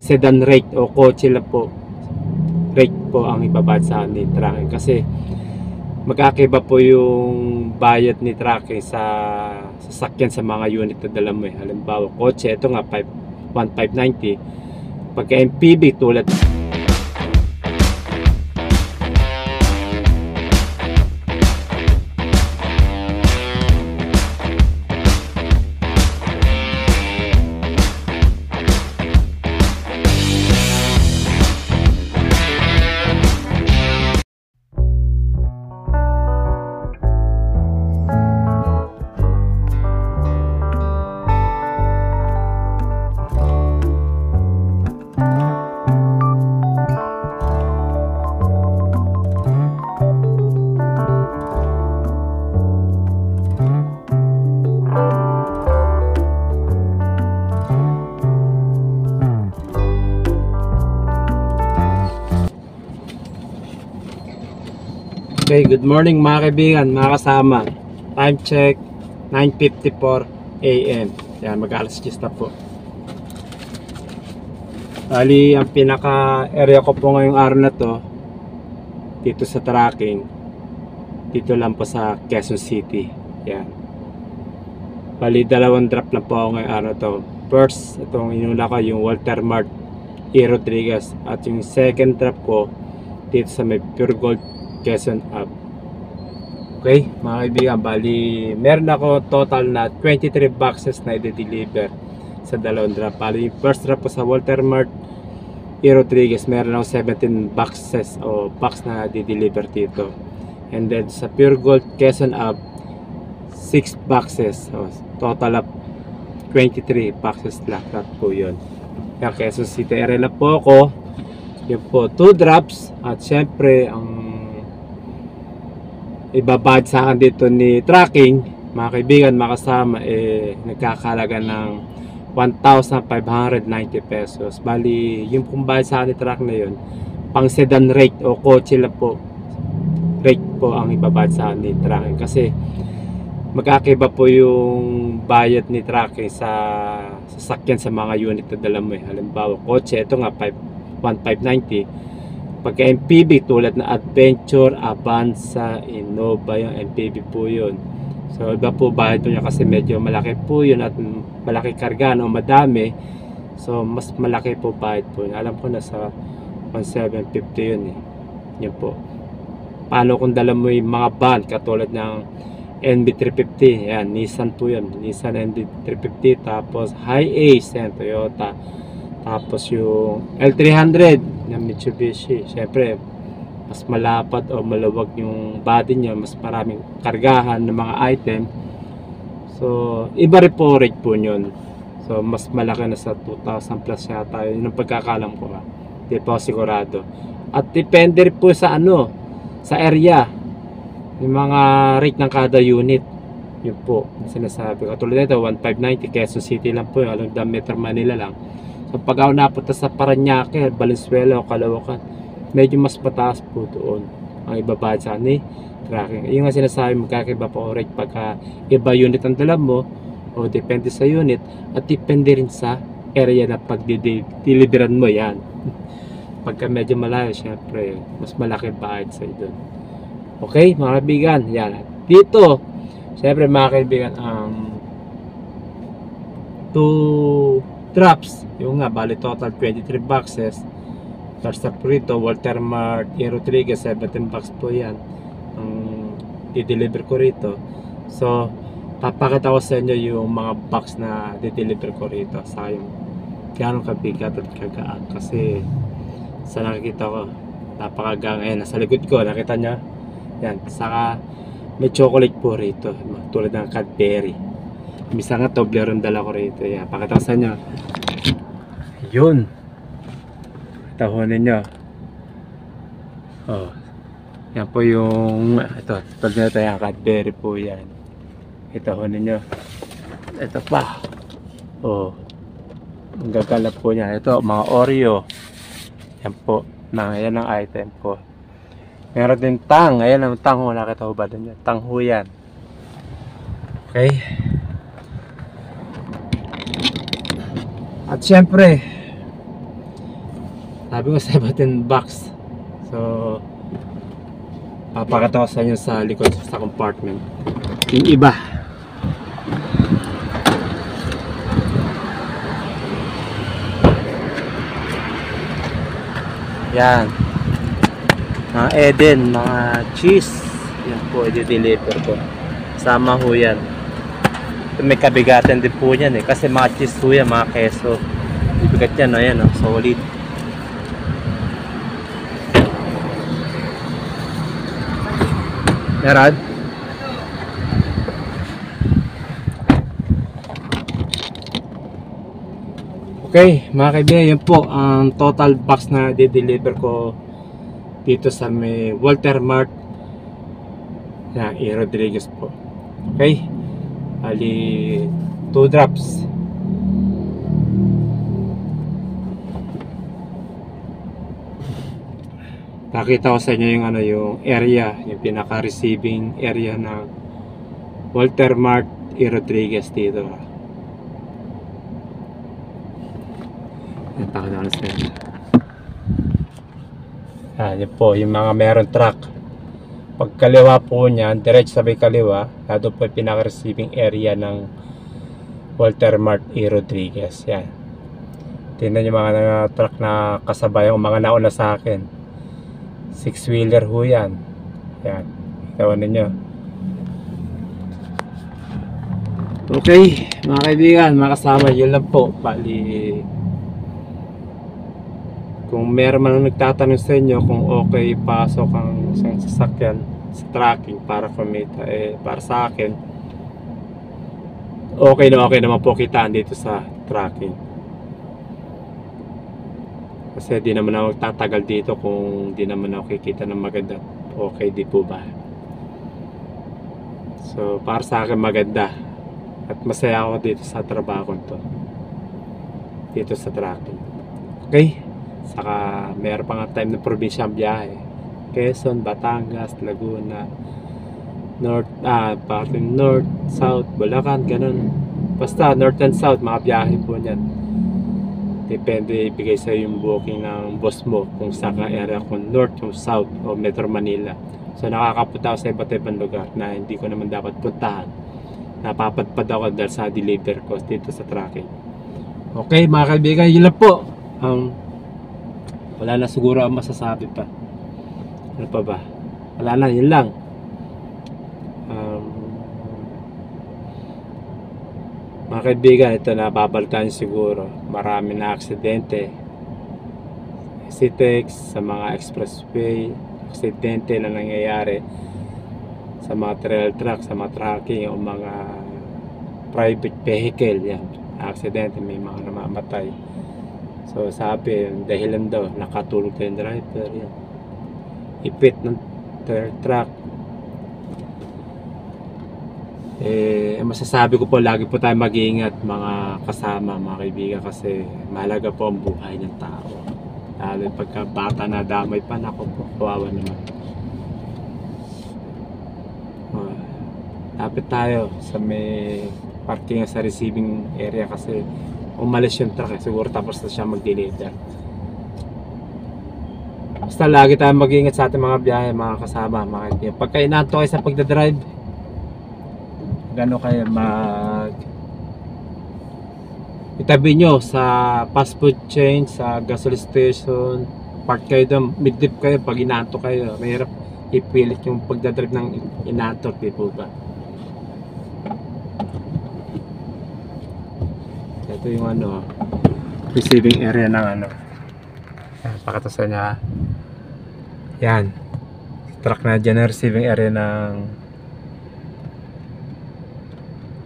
sedan rate o kotse lang po rate po ang ibabayad sa ni tracking, kasi magkakaiba po yung bayad ni tracking sa sasakyan sa mga unit na dala mo eh. Halimbawa kotse, ito nga 1,590. Pagka MPV tulad Okay, good morning mga kaibigan, mga kasama. Time check 9:54 AM. Yan, mag-alas 10 na po. Bali, ang pinaka area ko po ngayong araw na to dito sa tracking, dito lang po sa Quezon City. Yan. Bali, dalawang drop lang po ako ngayong araw na to. First, itong inuna ko yung Walter Mart E. Rodriguez, at yung second drop ko dito sa may Pure Gold Quezon Ave. Okay, mga kaibigan, bali meron ako total na 23 boxes na i-deliver sa dalawang drop. Bali yung first drop po sa Walter Mart E. Rodriguez, meron ako 17 boxes o box na di-deliver dito. And then sa Pure Gold Quezon Ave, 6 boxes, so total of 23 boxes lahat po yun. Kaya Quezon City area na po ako. Yun po, 2 drops. At syempre ang ibabad sa akin dito ni tracking, mga kaibigan, mga kasama, nagkakalaga ng 1,590 pesos. Bali, yung kung bayad sa akin ni track na yun, pang sedan rate o kotse lang po rate po ang ibabad sa akin ni tracking, kasi magkakaiba po yung bayad ni tracking sa sasakyan sa mga unit na dala mo eh. Halimbawa kotse, ito nga 1,590. Pagka MPV tulad na Adventure, Avanza, Innova, yung MPV po yun. So iba po bayad po niya, kasi medyo malaki po yun at malaki kargaan o madami. So mas malaki po bayad po yun. Alam ko na sa 1,750 yun eh. Yun po. Paano kung dala mo yung mga van katulad ng NB350, yan, Nissan po yun, Nissan NB350, tapos Hi-Ace, yan, Toyota. Tapos yung L300 ng Mitsubishi, syempre mas malapad o malawag yung body niya, mas maraming kargahan ng mga item. So iba rin po rate po yun. So mas malaki na sa 2,000 plus yata yun ang pagkakalam ko, hindi po sigurado. At depende rin po sa ano, sa area, yung mga rate ng kada unit. Yun po sinasabi. Katulad nito 1,590 Quezon City lang po, yung alam Metro Manila lang. So pag ako napunta sa Parañaque, Valenzuela o Caloocan, medyo mas mataas po doon ang ibabad sa ni tracking. Yung nga sinasabi, magkakaiba po rate pagka iba unit ang dala mo, o depende sa unit, at depende rin sa area na pag-deliveran mo yan. Pagka medyo malayo, syempre mas malaki bayad sa doon. Okay mga kaibigan, yan. Dito syempre mga kaibigan, ang 2 drops, yung nga bali total 23 boxes. First up po rito Walter Mart E. Rodriguez, 17 box po yan ang i-deliver ko rito. So papakita ko sa inyo yung mga box na i-deliver ko rito, sa yung gano'ng kabigat at kagaan, kasi sa nakikita ko napakagaan. Ayan, nasa likod ko, nakita nyo yan, saka may chocolate po rito tulad ng Cadbury. Misa nga Toblerone dala ko rito. Yan, pakita ko sa inyo. Yun, tahunin nyo. Oh, yan po yung ito, tulad nito yung Cadbury po yan. Itahunin nyo. Ito pa. Oh, ang gagala po niya. Ito mga Oreo. Yan po, yan ang item po. Meron din tang. Ayan ang tang ho. Nakita ko ba din yan? Tang ho yan. Okay. At syempre, Sabi ko 17 bucks. So papakita ko sa inyo sa likod sa compartment yung iba. Yan, mga Eden, mga cheese, yan po i-deliver ko. Sama ho yan. May kabigatan din po yan kasi mga cheese po yan, mga keso. Ibigat yan, ayan, solid. Meron? Okay, mga kaibigan, yun po ang total box na di-deliver ko dito sa may Walter Mart na E. Rodriguez po. Okay, ali 2 drops. Nakita ko sa inyo yung yung area, yung pinaka-receiving area ng Walter Mart E. Rodriguez dito. Yan po yung mga meron truck. Pag kaliwa po niyan, diretso sabay kaliwa, nado po yung pinaka-receiving area ng Walter Mart E. Rodriguez. Yan. Tingnan yung mga truck na kasabay, yung mga nauna sa akin. 6-wheeler ho yan. Yan. Tawan ninyo. Okay, mga kaibigan, mga kasama, yun lang po. Bali, kung meron man nagtatanong sa inyo kung okay pasok ang isang sasakyan sa tracking para kumita, para sa akin okay naman po kitaan dito sa tracking, kasi di naman ako magtatagal dito kung di naman ako kikita ng maganda. Okay, di po ba? So para sa akin maganda at masaya ako dito sa trabaho to, dito sa tracking. Okay, saka meron pa nga time na probinsya ang biyahe, Quezon, Batangas, Laguna, North, parting North, South, Bulacan, ganun. Basta North and South, mga biyahe po niyan. Depende, ibigay sa yung booking ng boss mo kung saan ka area, kung North, yung South, o Metro Manila. So nakakapunta ako sa iba't ibang lugar na hindi ko naman dapat puntahan. Napapadpad ako dahil sa deliver ko dito sa tracking. Okay mga kaibigan, yun lang po. Wala na siguro ang masasabi pa. Ano pa ba? Wala na, yun lang. Mga kaibigan, ito na babalikan siguro. Marami na aksidente. CTEX, sa mga expressway, aksidente na nangyayari sa mga trail truck, sa mga tracking, o mga private vehicle. Yan, aksidente, may mga namamatay. So sabi, dahilan daw, nakatulog yung driver. Yan. Ipit ng truck. Masasabi ko po, lagi po tayo mag-iingat mga kasama, mga kaibigan, kasi mahalaga po ang buhay ng tao. Lalo pagka bata na damay pa, nako po, kawawa naman. Lapit tayo sa may parking sa receiving area kasi umalis yung truck, siguro tapos na siya mag-deliver. Basta lagi tayo mag-iingat sa ating mga biyahe, mga kasama, mga kaibigan. Pagka inaanto kayo sa pagdadrive, gano'n kayo itabi nyo sa fast food chain, sa gasoline station, park kayo doon, mid-dip kayo pag inaanto kayo. Mahirap ipilit yung pagdadrive ng inaanto, di po ba? Ito yung receiving area ng pakita sa niya. Yan, truck na dyan na receiving area ng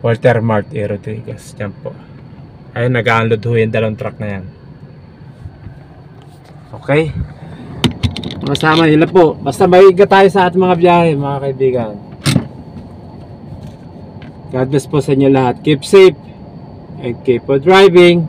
Walter Mart E. Rodriguez. Yan po. Ayun, nag-unload ho yung dalawang truck na yan. Okay, mga sama, yun lang po. Basta maiga tayo sa ating mga biyahe, mga kaibigan. God bless po sa inyo lahat. Keep safe and keep on driving.